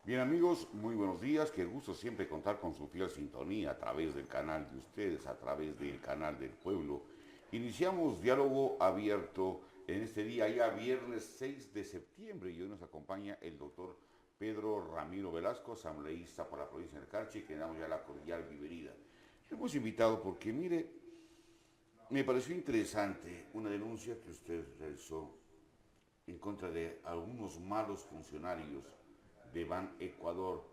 Bien amigos, muy buenos días, qué gusto siempre contar con su fiel sintonía a través del canal de ustedes, a través del canal del pueblo. Iniciamos diálogo abierto en este día ya viernes 6 de septiembre y hoy nos acompaña el doctor Pedro Ramiro Velasco, asambleísta por la provincia del Carchi, que damos ya la cordial bienvenida. Lo hemos invitado porque mire, me pareció interesante una denuncia que usted realizó en contra de algunos malos funcionarios de Ban Ecuador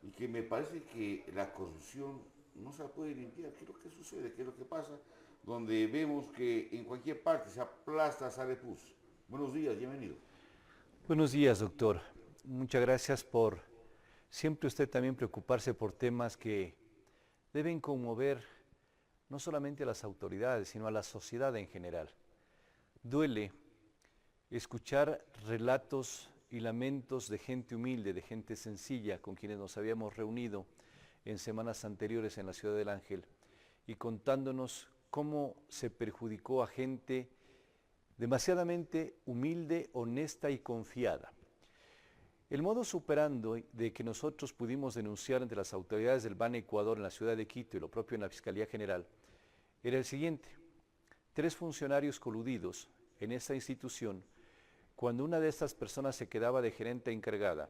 y que me parece que la corrupción no se la puede limpiar. ¿Qué es lo que sucede? ¿Qué es lo que pasa? Donde vemos que en cualquier parte se aplasta, sale pus. Buenos días, bienvenido. Buenos días, doctor. Muchas gracias por siempre usted también preocuparse por temas que deben conmover no solamente a las autoridades, sino a la sociedad en general. Duele escuchar relatos y lamentos de gente humilde, de gente sencilla, con quienes nos habíamos reunido en semanas anteriores en la Ciudad del Ángel, y contándonos cómo se perjudicó a gente demasiadamente humilde, honesta y confiada. El modus operandi de que nosotros pudimos denunciar ante las autoridades del BAN Ecuador en la ciudad de Quito y lo propio en la Fiscalía General era el siguiente: 3 funcionarios coludidos en esta institución. Cuando una de estas personas se quedaba de gerente encargada,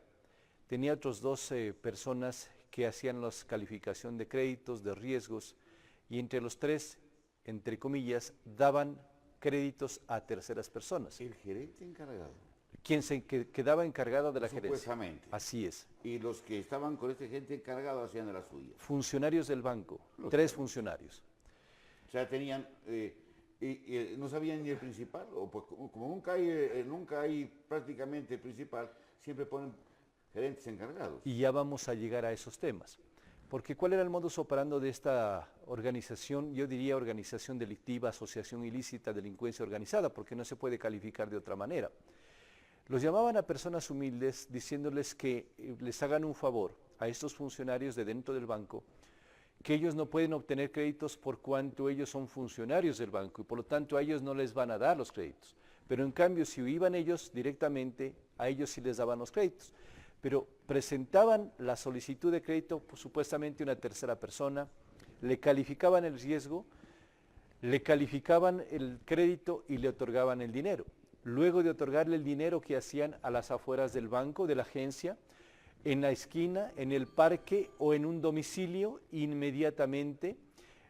tenía otros 12 personas que hacían la calificación de créditos, de riesgos, y entre los 3, entre comillas, daban créditos a terceras personas. El gerente encargado. Quien se quedaba encargado de la gerencia. Supuestamente. Así es. Y los que estaban con este gerente encargado hacían de la suya. Funcionarios del banco, Los 3 tres. funcionarios. O sea, tenían, no sabían ni el principal, o pues, como nunca hay prácticamente el principal, siempre ponen gerentes encargados. Y ya vamos a llegar a esos temas. Porque ¿cuál era el modus operandi de esta organización? Yo diría organización delictiva, asociación ilícita, delincuencia organizada, porque no se puede calificar de otra manera. Los llamaban a personas humildes diciéndoles que les hagan un favor a estos funcionarios de dentro del banco, que ellos no pueden obtener créditos por cuanto ellos son funcionarios del banco y por lo tanto a ellos no les van a dar los créditos. Pero en cambio, si iban ellos directamente, a ellos sí les daban los créditos. Pero presentaban la solicitud de crédito, pues, supuestamente una tercera persona, le calificaban el riesgo, le calificaban el crédito y le otorgaban el dinero. Luego de otorgarle el dinero, que hacían a las afueras del banco, de la agencia, en la esquina, en el parque o en un domicilio, inmediatamente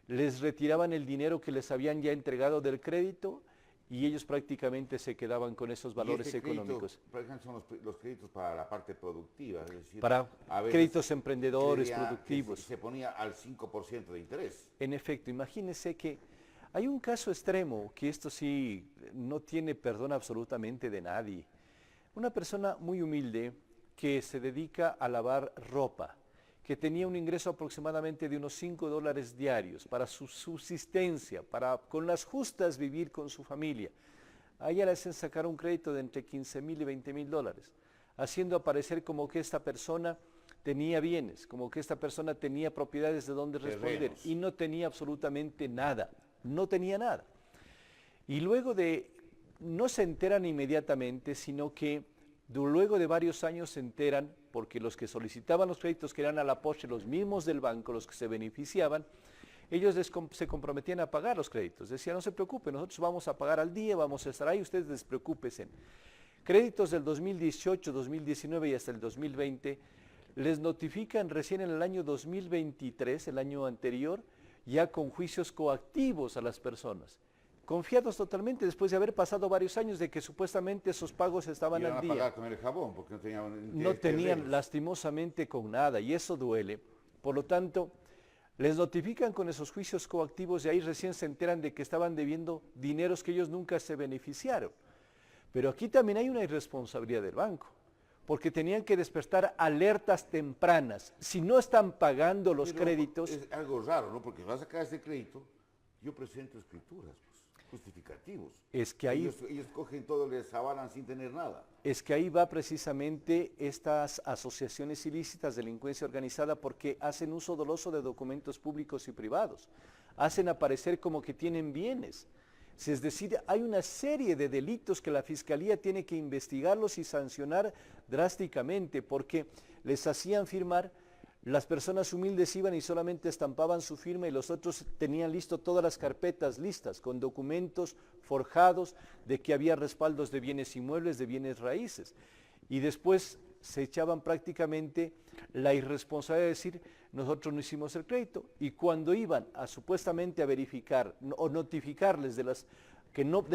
les retiraban el dinero que les habían ya entregado del crédito y ellos prácticamente se quedaban con esos valores Y este económicos. crédito, por ejemplo, son los créditos para la parte productiva, es decir, Para a veces créditos emprendedores, creía que productivos. se ponía al 5% de interés. En efecto, imagínense que hay un caso extremo, que esto sí no tiene perdón absolutamente de nadie. Una persona muy humilde que se dedica a lavar ropa, que tenía un ingreso aproximadamente de unos $5 diarios para su subsistencia, para con las justas vivir con su familia. A ella le hacen sacar un crédito de entre 15,000 y 20,000 dólares, haciendo aparecer como que esta persona tenía bienes, como que esta persona tenía propiedades de donde responder, Terrenos. y no tenía absolutamente nada, no tenía nada. Y luego no se enteran inmediatamente, sino que luego de varios años se enteran, porque los que solicitaban los créditos, que eran a la postre los mismos del banco, los que se beneficiaban, ellos se comprometían a pagar los créditos. Decían, no se preocupen, nosotros vamos a pagar al día, vamos a estar ahí, ustedes despreocúpense. Créditos del 2018, 2019 y hasta el 2020, les notifican recién en el año 2023, el año anterior, ya con juicios coactivos a las personas, confiados totalmente después de haber pasado varios años de que supuestamente esos pagos estaban Iban al a día. pagar con el jabón porque no tenían No tenían terrenos. lastimosamente con nada, y eso duele. Por lo tanto, les notifican con esos juicios coactivos y ahí recién se enteran de que estaban debiendo dineros que ellos nunca se beneficiaron. Pero aquí también hay una irresponsabilidad del banco, porque tenían que despertar alertas tempranas. Si no están pagando los Pero créditos, es algo raro, ¿no? Porque si vas a sacar este crédito, yo presento escrituras, pues, justificativos. es que ahí Ellos cogen todo, les avalan sin tener nada. Es que ahí va precisamente estas asociaciones ilícitas, delincuencia organizada, porque hacen uso doloso de documentos públicos y privados. Hacen aparecer como que tienen bienes. Es decir, hay una serie de delitos que la Fiscalía tiene que investigarlos y sancionar drásticamente, porque les hacían firmar, las personas humildes iban y solamente estampaban su firma y los otros tenían listo todas las carpetas listas con documentos forjados de que había respaldos de bienes inmuebles, de bienes raíces. Y después se echaban prácticamente la irresponsabilidad de decir, nosotros no hicimos el crédito. Y cuando iban a supuestamente a verificar o notificarles de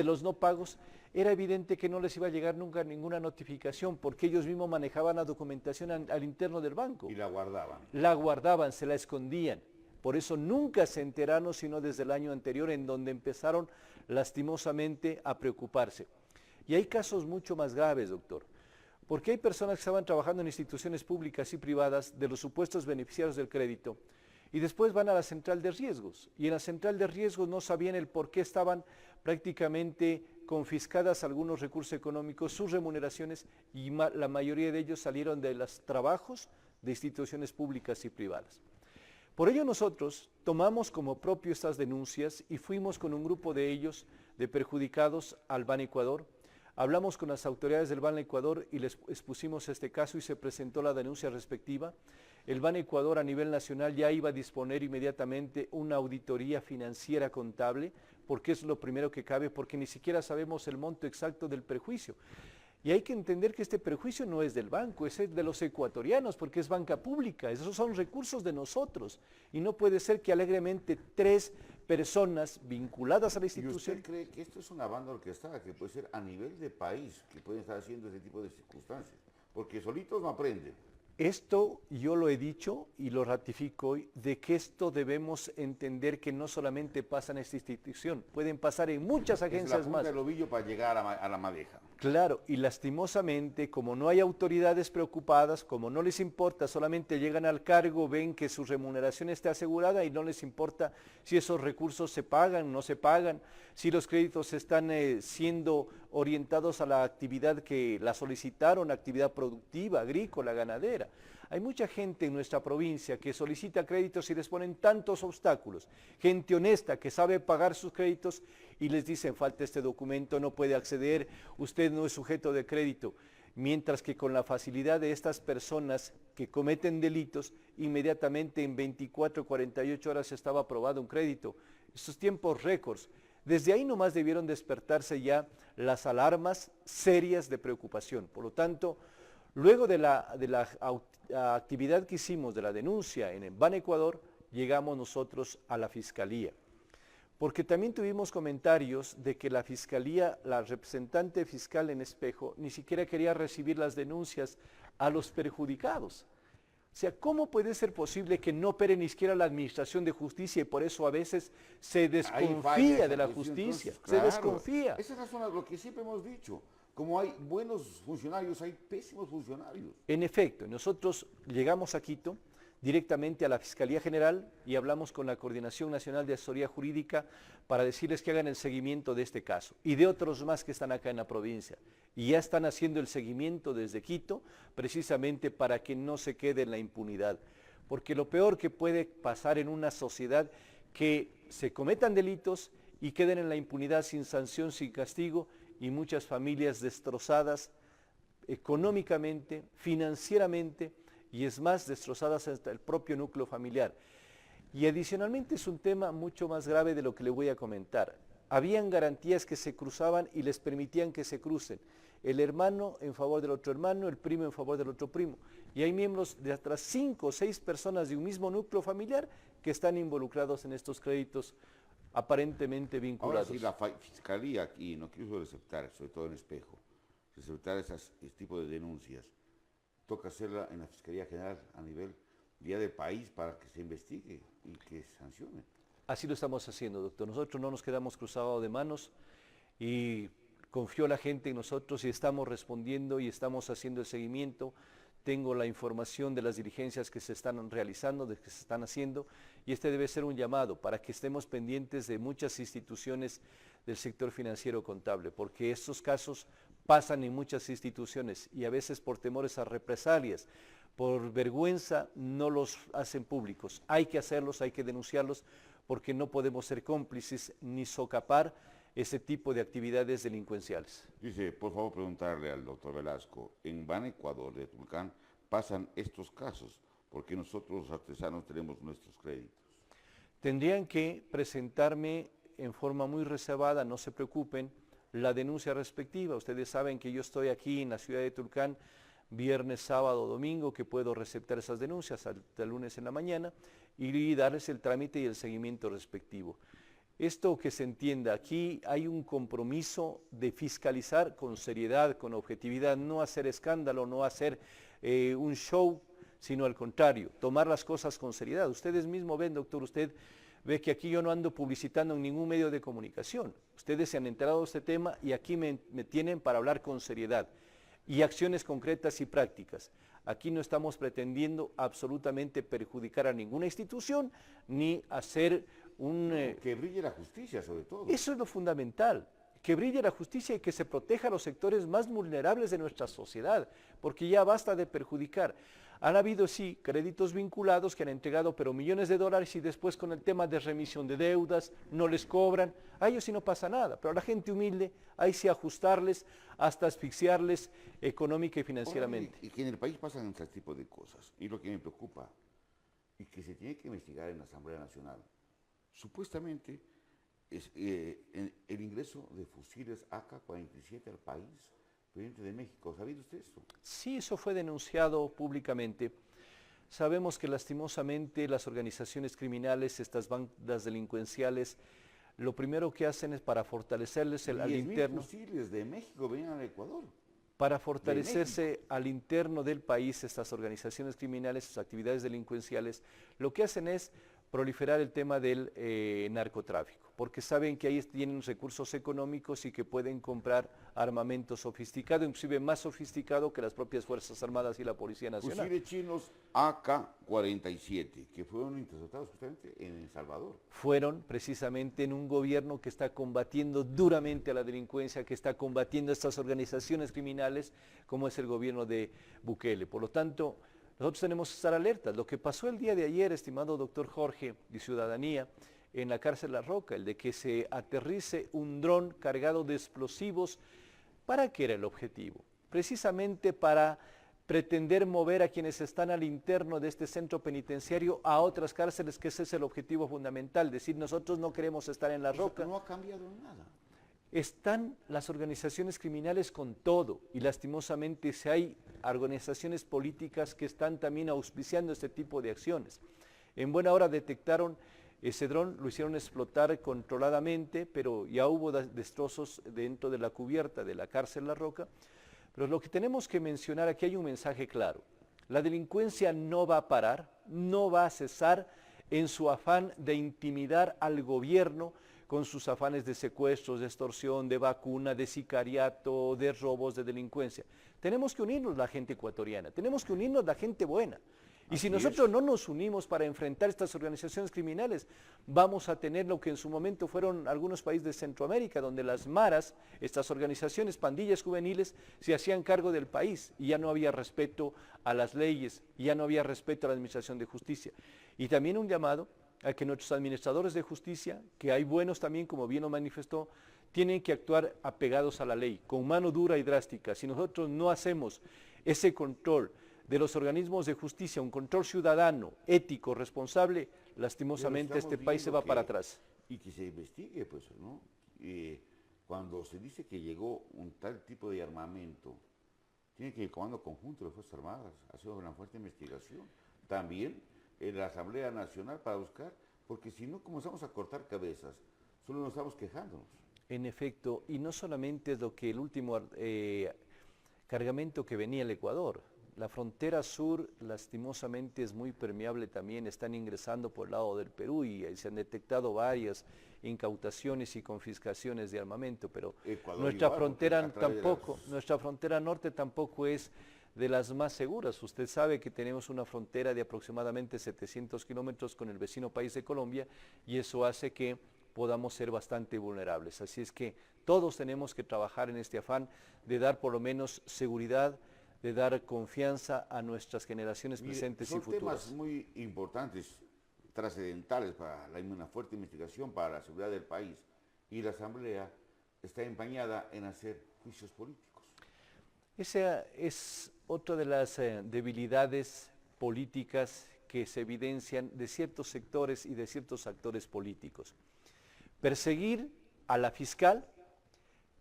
los no pagos, era evidente que no les iba a llegar nunca ninguna notificación porque ellos mismos manejaban la documentación al interno del banco. Y la guardaban. La guardaban, se la escondían. Por eso nunca se enteraron, sino desde el año anterior, en donde empezaron lastimosamente a preocuparse. Y hay casos mucho más graves, doctor, porque hay personas que estaban trabajando en instituciones públicas y privadas de los supuestos beneficiarios del crédito y después van a la central de riesgos y en la central de riesgos no sabían el por qué estaban prácticamente confiscadas algunos recursos económicos, sus remuneraciones y la mayoría de ellos salieron de los trabajos de instituciones públicas y privadas. Por ello nosotros tomamos como propio estas denuncias y fuimos con un grupo de ellos, de perjudicados, al Ban Ecuador. Hablamos con las autoridades del Ban Ecuador y les expusimos este caso y se presentó la denuncia respectiva. El Ban Ecuador a nivel nacional ya iba a disponer inmediatamente una auditoría financiera contable, porque es lo primero que cabe, porque ni siquiera sabemos el monto exacto del perjuicio. Y hay que entender que este perjuicio no es del banco, es de los ecuatorianos, porque es banca pública, esos son recursos de nosotros. Y no puede ser que alegremente 3 personas vinculadas a la institución... ¿Y usted cree que esto es una banda orquestada que puede ser a nivel de país, que pueden estar haciendo ese tipo de circunstancias? Porque solitos no aprenden. Esto yo lo he dicho y lo ratifico hoy, de que esto debemos entender que no solamente pasa en esta institución, pueden pasar en muchas agencias es la punta más. del ovillo para llegar a la madeja. Claro, y lastimosamente, como no hay autoridades preocupadas, como no les importa, solamente llegan al cargo, ven que su remuneración está asegurada y no les importa si esos recursos se pagan, no se pagan, si los créditos están siendo orientados a la actividad que la solicitaron, actividad productiva, agrícola, ganadera. Hay mucha gente en nuestra provincia que solicita créditos y les ponen tantos obstáculos. Gente honesta que sabe pagar sus créditos y les dicen, falta este documento, no puede acceder, usted no es sujeto de crédito. Mientras que con la facilidad de estas personas que cometen delitos, inmediatamente en 24 48 horas estaba aprobado un crédito. Estos tiempos récords. Desde ahí nomás debieron despertarse ya las alarmas serias de preocupación. Por lo tanto, luego de la actividad que hicimos de la denuncia en el Ban Ecuador, llegamos nosotros a la Fiscalía. Porque también tuvimos comentarios de que la Fiscalía, la representante fiscal en Espejo, ni siquiera quería recibir las denuncias a los perjudicados. O sea, ¿cómo puede ser posible que no opere ni siquiera la administración de justicia y por eso a veces se desconfía de la justicia? Entonces, claro, se desconfía. Esa es lo que siempre hemos dicho. Como hay buenos funcionarios, hay pésimos funcionarios. En efecto, nosotros llegamos a Quito directamente a la Fiscalía General y hablamos con la Coordinación Nacional de Asesoría Jurídica para decirles que hagan el seguimiento de este caso y de otros más que están acá en la provincia. Y ya están haciendo el seguimiento desde Quito precisamente para que no se quede en la impunidad. Porque lo peor que puede pasar en una sociedad que se cometan delitos y queden en la impunidad sin sanción, sin castigo y muchas familias destrozadas económicamente, financieramente, y es más, destrozadas hasta el propio núcleo familiar. Y adicionalmente es un tema mucho más grave de lo que le voy a comentar. Habían garantías que se cruzaban y les permitían que se crucen. El hermano en favor del otro hermano, el primo en favor del otro primo. Y hay miembros de hasta 5 o 6 personas de un mismo núcleo familiar que están involucrados en estos créditos aparentemente vinculados. Ahora sí, la Fiscalía aquí no quiso receptar, sobre todo en Espejo, receptar este tipo de denuncias. Toca hacerla en la Fiscalía General a nivel día del país para que se investigue y que sancione. Así lo estamos haciendo, doctor. Nosotros no nos quedamos cruzados de manos y confió la gente en nosotros y estamos respondiendo y estamos haciendo el seguimiento. Tengo la información de las diligencias que se están realizando, de que se están haciendo, y este debe ser un llamado para que estemos pendientes de muchas instituciones del sector financiero contable, porque estos casos pasan en muchas instituciones y a veces por temores a represalias, por vergüenza no los hacen públicos. Hay que hacerlos, hay que denunciarlos, porque no podemos ser cómplices ni socapar ese tipo de actividades delincuenciales. Dice, por favor, preguntarle al doctor Velasco, en Ban Ecuador de Tulcán pasan estos casos? Porque nosotros los artesanos tenemos nuestros créditos. Tendrían que presentarme en forma muy reservada, no se preocupen, la denuncia respectiva. Ustedes saben que yo estoy aquí en la ciudad de Tulcán viernes, sábado, domingo, que puedo receptar esas denuncias hasta el lunes en la mañana y darles el trámite y el seguimiento respectivo. Esto que se entienda, aquí hay un compromiso de fiscalizar con seriedad, con objetividad, no hacer escándalo, no hacer un show, sino al contrario, tomar las cosas con seriedad. Ustedes mismos ven, doctor, usted ve que aquí yo no ando publicitando en ningún medio de comunicación. Ustedes se han enterado de este tema y aquí me tienen para hablar con seriedad y acciones concretas y prácticas. Aquí no estamos pretendiendo absolutamente perjudicar a ninguna institución ni hacer un... que brille la justicia sobre todo. Eso es lo fundamental, que brille la justicia y que se proteja a los sectores más vulnerables de nuestra sociedad, porque ya basta de perjudicar. Han habido, sí, créditos vinculados que han entregado pero millones de dólares y después con el tema de remisión de deudas no les cobran. A ellos sí no pasa nada, pero a la gente humilde hay sí ajustarles hasta asfixiarles económica y financieramente. Y que en el país pasan este tipo de cosas. Y lo que me preocupa, y que se tiene que investigar en la Asamblea Nacional, supuestamente es el ingreso de fusiles AK-47 al país proveniente de México. ¿Sabía usted esto? Sí, eso fue denunciado públicamente. Sabemos que lastimosamente las organizaciones criminales, estas bandas delincuenciales, lo primero que hacen es para fortalecerles al interno. 10.000 fusiles de México venían al Ecuador. Para fortalecerse al interno del país, estas organizaciones criminales, sus actividades delincuenciales, lo que hacen es proliferar el tema del narcotráfico, porque saben que ahí tienen recursos económicos y que pueden comprar armamento sofisticado, inclusive más sofisticado que las propias Fuerzas Armadas y la Policía Nacional. Fusiles chinos AK-47, que fueron interceptados justamente en El Salvador. Fueron precisamente en un gobierno que está combatiendo duramente a la delincuencia, que está combatiendo a estas organizaciones criminales, como es el gobierno de Bukele. Por lo tanto, nosotros tenemos que estar alertas. Lo que pasó el día de ayer, estimado doctor Jorge y ciudadanía, en la cárcel La Roca, el de que se aterrice un dron cargado de explosivos, ¿para qué era el objetivo? Precisamente para pretender mover a quienes están al interno de este centro penitenciario a otras cárceles, que ese es el objetivo fundamental, decir nosotros no queremos estar en La Roca. No ha cambiado nada. Están las organizaciones criminales con todo y lastimosamente si hay organizaciones políticas que están también auspiciando este tipo de acciones. En buena hora detectaron ese dron, lo hicieron explotar controladamente, pero ya hubo destrozos dentro de la cubierta de la cárcel La Roca. Pero lo que tenemos que mencionar, aquí hay un mensaje claro. La delincuencia no va a parar, no va a cesar en su afán de intimidar al gobierno con sus afanes de secuestros, de extorsión, de vacuna, de sicariato, de robos, de delincuencia. Tenemos que unirnos la gente ecuatoriana, tenemos que unirnos la gente buena. Y si nosotros no nos unimos para enfrentar estas organizaciones criminales, vamos a tener lo que en su momento fueron algunos países de Centroamérica, donde las maras, estas organizaciones, pandillas juveniles, se hacían cargo del país y ya no había respeto a las leyes, y ya no había respeto a la administración de justicia. Y también un llamado a que nuestros administradores de justicia, que hay buenos también, como bien lo manifestó, tienen que actuar apegados a la ley, con mano dura y drástica. Si nosotros no hacemos ese control de los organismos de justicia, un control ciudadano, ético, responsable, lastimosamente este país se va para atrás. Y que se investigue, pues, ¿no? Cuando se dice que llegó un tal tipo de armamento, tiene que el Comando Conjunto de las Fuerzas Armadas hacer una fuerte investigación. También en la Asamblea Nacional para buscar, porque si no comenzamos a cortar cabezas, solo nos estamos quejándonos. En efecto, y no solamente es lo que el último cargamento que venía al Ecuador. La frontera sur lastimosamente es muy permeable también, están ingresando por el lado del Perú y se han detectado varias incautaciones y confiscaciones de armamento, pero nuestra frontera tampoco, nuestra frontera norte tampoco es de las más seguras. Usted sabe que tenemos una frontera de aproximadamente 700 kilómetros con el vecino país de Colombia y eso hace que podamos ser bastante vulnerables. Así es que todos tenemos que trabajar en este afán de dar por lo menos seguridad, de dar confianza a nuestras generaciones presentes y futuras. Son temas muy importantes, trascendentales para una fuerte investigación para la seguridad del país y la Asamblea está empañada en hacer juicios políticos. Esa es otra de las debilidades políticas que se evidencian de ciertos sectores y de ciertos actores políticos. Perseguir a la fiscal,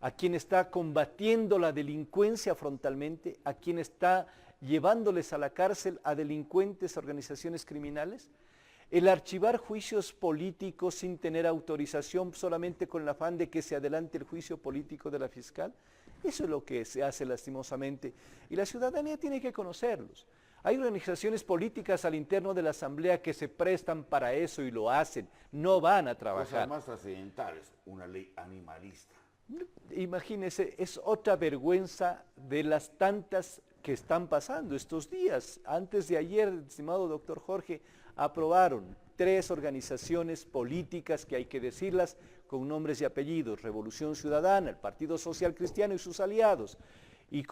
a quien está combatiendo la delincuencia frontalmente, a quien está llevándoles a la cárcel a delincuentes, organizaciones criminales, el archivar juicios políticos sin tener autorización, solamente con el afán de que se adelante el juicio político de la fiscal, eso es lo que se hace lastimosamente y la ciudadanía tiene que conocerlos. Hay organizaciones políticas al interno de la Asamblea que se prestan para eso y lo hacen, no van a trabajar. Cosas más trascendentales, una ley animalista. Imagínese, es otra vergüenza de las tantas que están pasando estos días. Antes de ayer, estimado doctor Jorge, aprobaron 3 organizaciones políticas que hay que decirlas con nombres y apellidos: Revolución Ciudadana, el Partido Social Cristiano y sus aliados. Y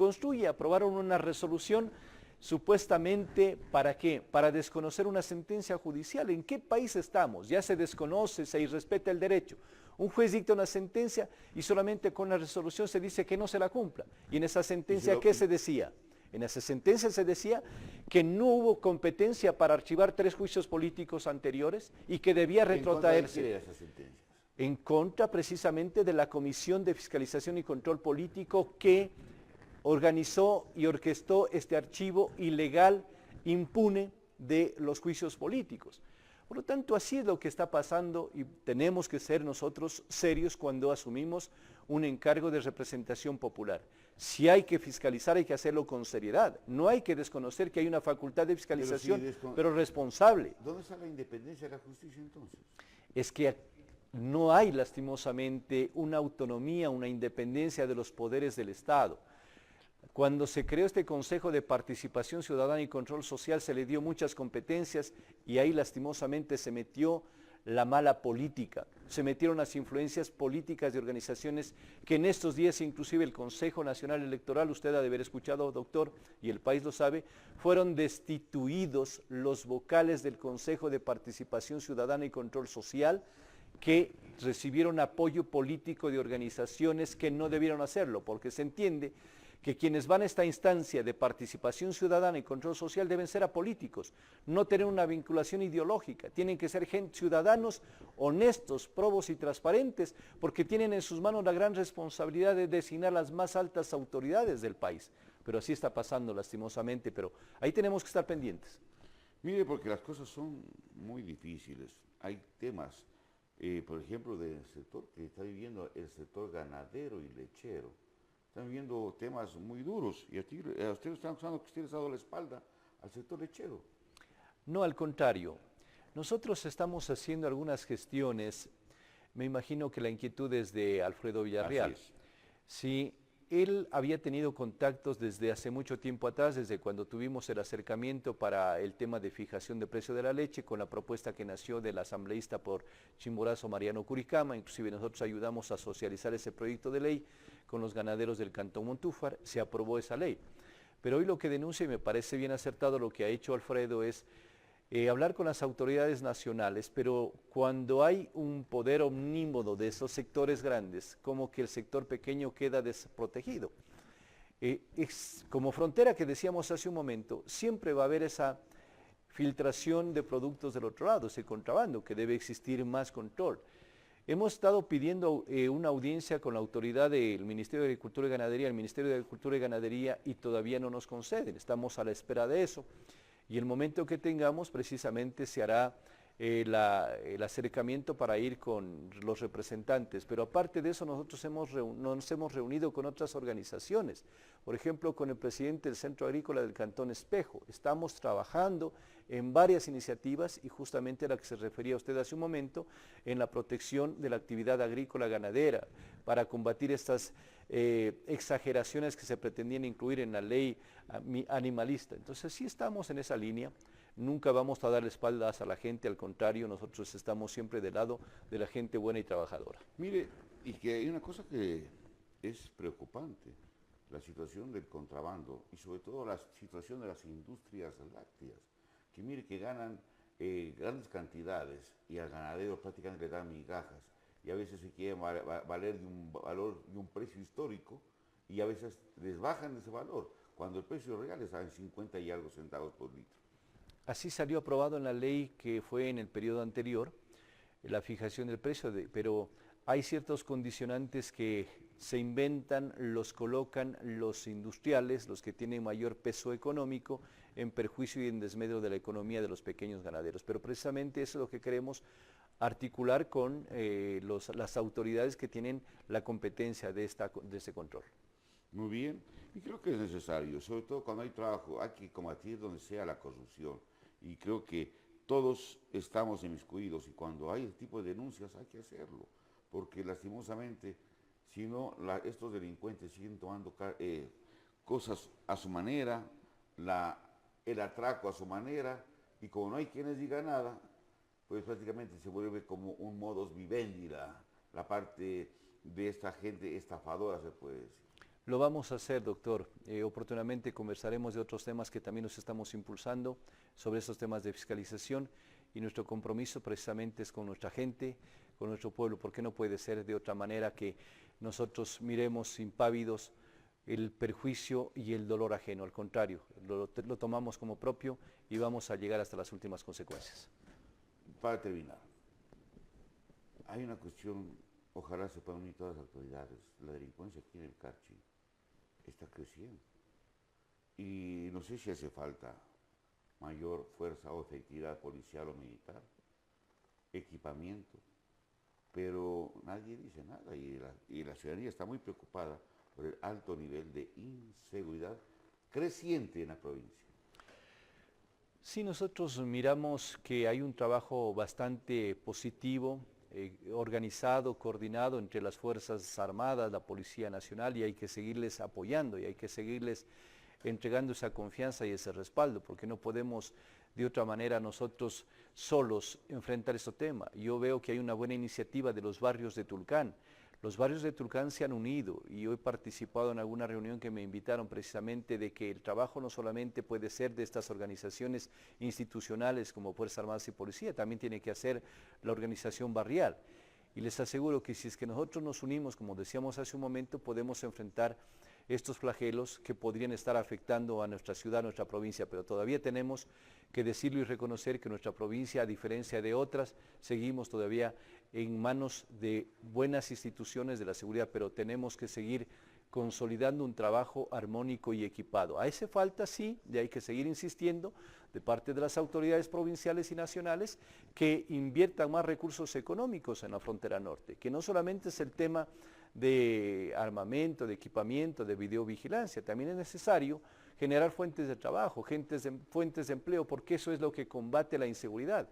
aprobaron una resolución supuestamente, ¿para qué? Para desconocer una sentencia judicial. ¿En qué país estamos? Ya se desconoce, se irrespeta el derecho. Un juez dicta una sentencia y solamente con la resolución se dice que no se la cumpla. Y en esa sentencia, ¿qué se decía? En esa sentencia se decía que no hubo competencia para archivar 3 juicios políticos anteriores y que debía retrotraerse. ¿En contra de quién era esa sentencia? En contra precisamente de la Comisión de Fiscalización y Control Político que organizó y orquestó este archivo ilegal, impune de los juicios políticos. Por lo tanto, así es lo que está pasando y tenemos que ser nosotros serios cuando asumimos un encargo de representación popular. Si hay que fiscalizar, hay que hacerlo con seriedad. No hay que desconocer que hay una facultad de fiscalización, pero responsable. ¿Dónde está la independencia de la justicia entonces? Es que no hay lastimosamente una autonomía, una independencia de los poderes del Estado. Cuando se creó este Consejo de Participación Ciudadana y Control Social se le dio muchas competencias y ahí lastimosamente se metió la mala política, se metieron las influencias políticas de organizaciones que en estos días inclusive el Consejo Nacional Electoral, usted ha de haber escuchado, doctor, y el país lo sabe, fueron destituidos los vocales del Consejo de Participación Ciudadana y Control Social que recibieron apoyo político de organizaciones que no debieron hacerlo, porque se entiende que quienes van a esta instancia de participación ciudadana y control social deben ser apolíticos, no tener una vinculación ideológica, tienen que ser ciudadanos honestos, probos y transparentes, porque tienen en sus manos la gran responsabilidad de designar las más altas autoridades del país. Pero así está pasando lastimosamente, pero ahí tenemos que estar pendientes. Mire, porque las cosas son muy difíciles. Hay temas, por ejemplo, del sector que está viviendo el sector ganadero y lechero. Están viviendo temas muy duros y a ustedes están acusando que usted les ha dado la espalda al sector lechero. No, al contrario. Nosotros estamos haciendo algunas gestiones. Me imagino que la inquietud es de Alfredo Villarreal. Así es. Sí, él había tenido contactos desde hace mucho tiempo atrás, desde cuando tuvimos el acercamiento para el tema de fijación de precio de la leche, con la propuesta que nació del asambleísta por Chimborazo Mariano Curicama. Inclusive nosotros ayudamos a socializar ese proyecto de ley con los ganaderos del Cantón Montúfar, se aprobó esa ley. Pero hoy lo que denuncia, y me parece bien acertado lo que ha hecho Alfredo, es hablar con las autoridades nacionales, pero cuando hay un poder omnímodo de esos sectores grandes, como que el sector pequeño queda desprotegido. Es como frontera que decíamos hace un momento, siempre va a haber esa filtración de productos del otro lado, ese contrabando, que debe existir más control. Hemos estado pidiendo una audiencia con la autoridad del Ministerio de Agricultura y Ganadería, el Ministerio de Agricultura y Ganadería, y todavía no nos conceden. Estamos a la espera de eso. Y el momento que tengamos, precisamente se hará el acercamiento para ir con los representantes. Pero aparte de eso, nosotros nos hemos reunido con otras organizaciones. Por ejemplo, con el presidente del Centro Agrícola del Cantón Espejo. Estamos trabajando en varias iniciativas y justamente a la que se refería usted hace un momento, en la protección de la actividad agrícola ganadera, para combatir estas exageraciones que se pretendían incluir en la ley animalista. Entonces sí estamos en esa línea. Nunca vamos a dar espaldas a la gente, al contrario, nosotros estamos siempre del lado de la gente buena y trabajadora. Mire, y que hay una cosa que es preocupante, la situación del contrabando y sobre todo la situación de las industrias lácteas, que mire que ganan grandes cantidades y al ganadero prácticamente le dan migajas y a veces se quieren valer de un valor y un precio histórico y a veces les bajan ese valor, cuando el precio real está en 50 y algo centavos por litro. Así salió aprobado en la ley que fue en el periodo anterior, la fijación del precio, pero hay ciertos condicionantes que se inventan, los colocan los industriales, los que tienen mayor peso económico, en perjuicio y en desmedro de la economía de los pequeños ganaderos. Pero precisamente eso es lo que queremos articular con las autoridades que tienen la competencia de este control. Muy bien, y creo que es necesario, sobre todo cuando hay trabajo, hay que combatir donde sea la corrupción, y creo que todos estamos inmiscuidos, y cuando hay este tipo de denuncias hay que hacerlo, porque lastimosamente, si no, estos delincuentes siguen tomando cosas a su manera, el atraco a su manera, y como no hay quienes digan nada, pues prácticamente se vuelve como un modus vivendi la parte de esta gente estafadora, se puede decir. Lo vamos a hacer, doctor. Oportunamente conversaremos de otros temas que también nos estamos impulsando sobre esos temas de fiscalización, y nuestro compromiso precisamente es con nuestra gente, con nuestro pueblo, porque no puede ser de otra manera que nosotros miremos impávidos el perjuicio y el dolor ajeno. Al contrario, lo tomamos como propio y vamos a llegar hasta las últimas consecuencias. Para terminar, hay una cuestión, ojalá se puedan unir todas las autoridades. La delincuencia aquí en el Carchi está creciendo, y no sé si hace falta mayor fuerza o efectividad policial o militar, equipamiento, pero nadie dice nada, y la ciudadanía está muy preocupada por el alto nivel de inseguridad creciente en la provincia. Sí, nosotros miramos que hay un trabajo bastante positivo, organizado, coordinado entre las Fuerzas Armadas, la Policía Nacional, y hay que seguirles apoyando y hay que seguirles entregando esa confianza y ese respaldo, porque no podemos de otra manera nosotros solos enfrentar este tema. Yo veo que hay una buena iniciativa de los barrios de Tulcán. Los barrios de Tulcán se han unido, y yo he participado en alguna reunión que me invitaron precisamente de que el trabajo no solamente puede ser de estas organizaciones institucionales como Fuerzas Armadas y Policía, también tiene que hacer la organización barrial. Y les aseguro que si es que nosotros nos unimos, como decíamos hace un momento, podemos enfrentar estos flagelos que podrían estar afectando a nuestra ciudad, a nuestra provincia, pero todavía tenemos que decirlo y reconocer que nuestra provincia, a diferencia de otras, seguimos todavía en manos de buenas instituciones de la seguridad, pero tenemos que seguir consolidando un trabajo armónico y equipado. A ese falta, sí, y hay que seguir insistiendo de parte de las autoridades provinciales y nacionales que inviertan más recursos económicos en la frontera norte, que no solamente es el tema de armamento, de equipamiento, de videovigilancia, también es necesario generar fuentes de trabajo, fuentes de empleo, porque eso es lo que combate la inseguridad.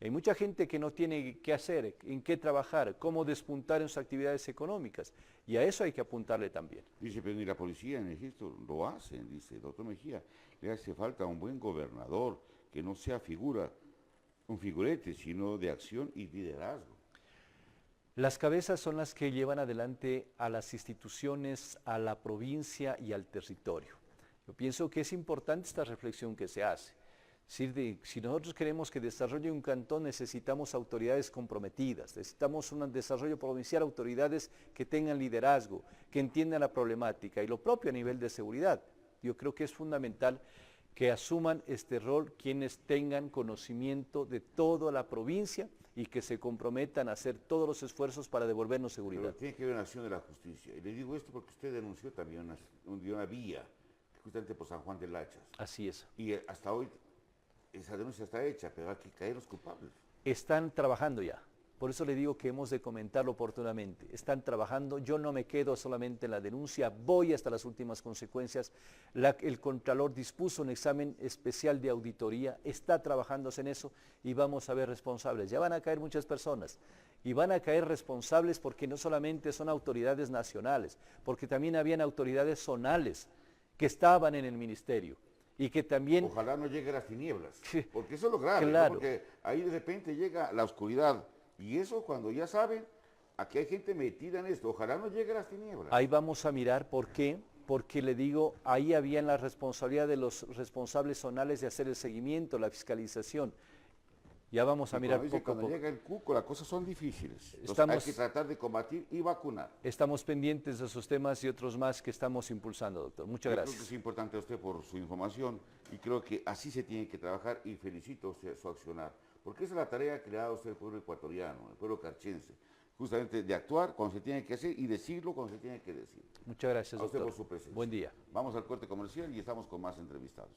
Hay mucha gente que no tiene qué hacer, en qué trabajar, cómo despuntar en sus actividades económicas, y a eso hay que apuntarle también. Dice, pero ni la policía en Egipto lo hacen, dice el doctor Mejía. Le hace falta un buen gobernador que no sea un figurete, sino de acción y liderazgo. Las cabezas son las que llevan adelante a las instituciones, a la provincia y al territorio. Yo pienso que es importante esta reflexión que se hace. Si nosotros queremos que desarrolle un cantón, necesitamos autoridades comprometidas, necesitamos un desarrollo provincial, autoridades que tengan liderazgo, que entiendan la problemática, y lo propio a nivel de seguridad. Yo creo que es fundamental que asuman este rol quienes tengan conocimiento de toda la provincia y que se comprometan a hacer todos los esfuerzos para devolvernos seguridad. Pero tiene que haber una acción de la justicia. Y le digo esto porque usted denunció también una vía, justamente por San Juan de Lachas. Así es. Y hasta hoy esa denuncia está hecha, pero hay que caer los culpables. Están trabajando ya. Por eso le digo que hemos de comentarlo oportunamente. Están trabajando, yo no me quedo solamente en la denuncia, voy hasta las últimas consecuencias. El Contralor dispuso un examen especial de auditoría, está trabajándose en eso, y vamos a ver responsables. Ya van a caer muchas personas, y van a caer responsables porque no solamente son autoridades nacionales, porque también habían autoridades zonales que estaban en el ministerio. Y que también... Ojalá no llegue a las tinieblas, porque eso es lo grave, claro. ¿no? Porque ahí de repente llega la oscuridad, y eso cuando ya saben, aquí hay gente metida en esto, ojalá no llegue a las tinieblas. Ahí vamos a mirar por qué, porque le digo, ahí había la responsabilidad de los responsables zonales de hacer el seguimiento, la fiscalización. Ya vamos a Y mirar como dice, poco a cuando poco. llega el cuco, las cosas son difíciles. Entonces, Estamos- hay que tratar de combatir y vacunar. Estamos pendientes de esos temas y otros más que estamos impulsando, doctor. Muchas Yo creo que gracias. es importante a usted por su información y creo que así se tiene que trabajar y felicito a usted su accionar, porque esa es la tarea que le ha dado a usted el pueblo ecuatoriano, el pueblo carchense, justamente de actuar cuando se tiene que hacer y decirlo cuando se tiene que decir. Muchas gracias, A usted doctor. por su presencia. Buen día. Vamos al corte comercial y estamos con más entrevistados.